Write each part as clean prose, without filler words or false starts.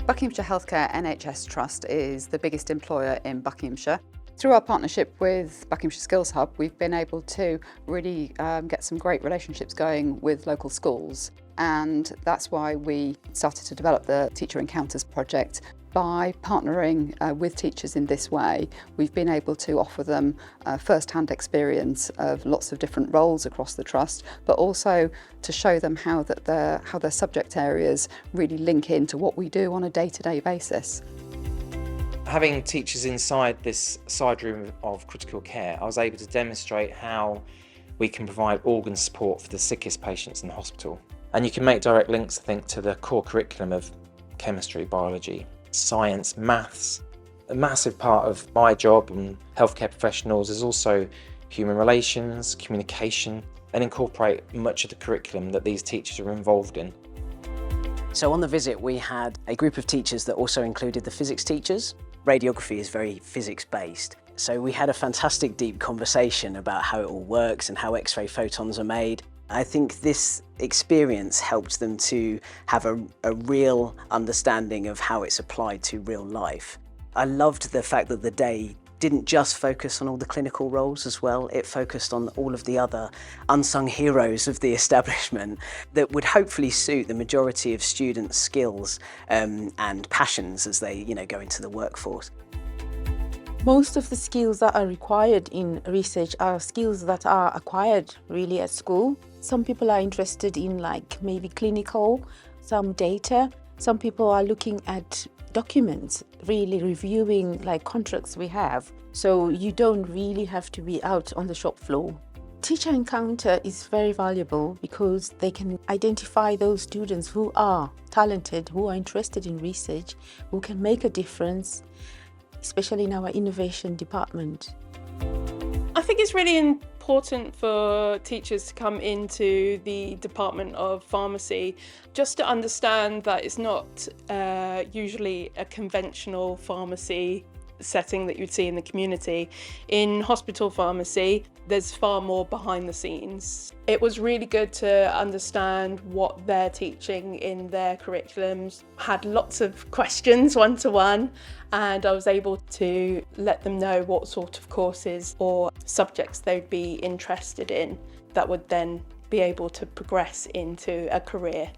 Buckinghamshire Healthcare NHS Trust is the biggest employer in Buckinghamshire. Through our partnership with Buckinghamshire Skills Hub, we've been able to really get some great relationships going with local schools, and that's why we started to develop the Teacher Encounters project. By partnering with teachers in this way, we've been able to offer them first-hand experience of lots of different roles across the trust, but also to show them how their subject areas really link into what we do on a day-to-day basis. Having teachers inside this side room of critical care, I was able to demonstrate how we can provide organ support for the sickest patients in the hospital. And you can make direct links, I think, to the core curriculum of chemistry, biology, science, maths. A massive part of my job and healthcare professionals is also human relations, communication, and incorporate much of the curriculum that these teachers are involved in. So on the visit we had a group of teachers that also included the physics teachers. Radiography is very physics-based, so we had a fantastic deep conversation about how it all works and how X-ray photons are made. I think this experience helped them to have a real understanding of how it's applied to real life. I loved the fact that the day didn't just focus on all the clinical roles as well, it focused on all of the other unsung heroes of the establishment that would hopefully suit the majority of students' skills and passions as they go into the workforce. Most of the skills that are required in research are skills that are acquired really at school. Some people are interested in maybe clinical, some data. Some people are looking at documents, really reviewing contracts we have. So you don't really have to be out on the shop floor. Teacher Encounter is very valuable because they can identify those students who are talented, who are interested in research, who can make a difference, especially in our innovation department. I think it's really important for teachers to come into the Department of Pharmacy just to understand that it's not usually a conventional pharmacy setting that you'd see in the community. In hospital pharmacy, there's far more behind the scenes. It was really good to understand what they're teaching in their curriculums. Had lots of questions one-to-one, and I was able to let them know what sort of courses or subjects they'd be interested in that would then be able to progress into a career.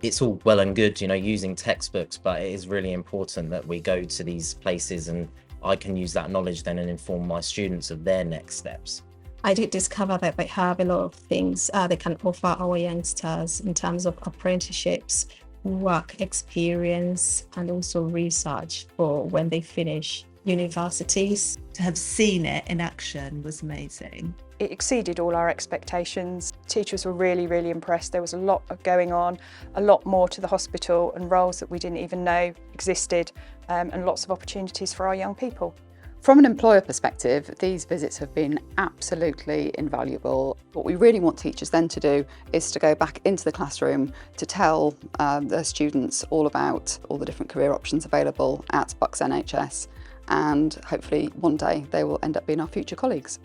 It's all well and good, using textbooks, but it is really important that we go to these places and I can use that knowledge then and inform my students of their next steps. I did discover that they have a lot of things they can offer our youngsters in terms of apprenticeships, work experience, and also research for when they finish universities. To have seen it in action was amazing. It exceeded all our expectations. Teachers were really, really impressed. There was a lot going on, a lot more to the hospital and roles that we didn't even know existed, and lots of opportunities for our young people. From an employer perspective, these visits have been absolutely invaluable. What we really want teachers then to do is to go back into the classroom to tell their students all about all the different career options available at Bucks NHS, and hopefully one day they will end up being our future colleagues.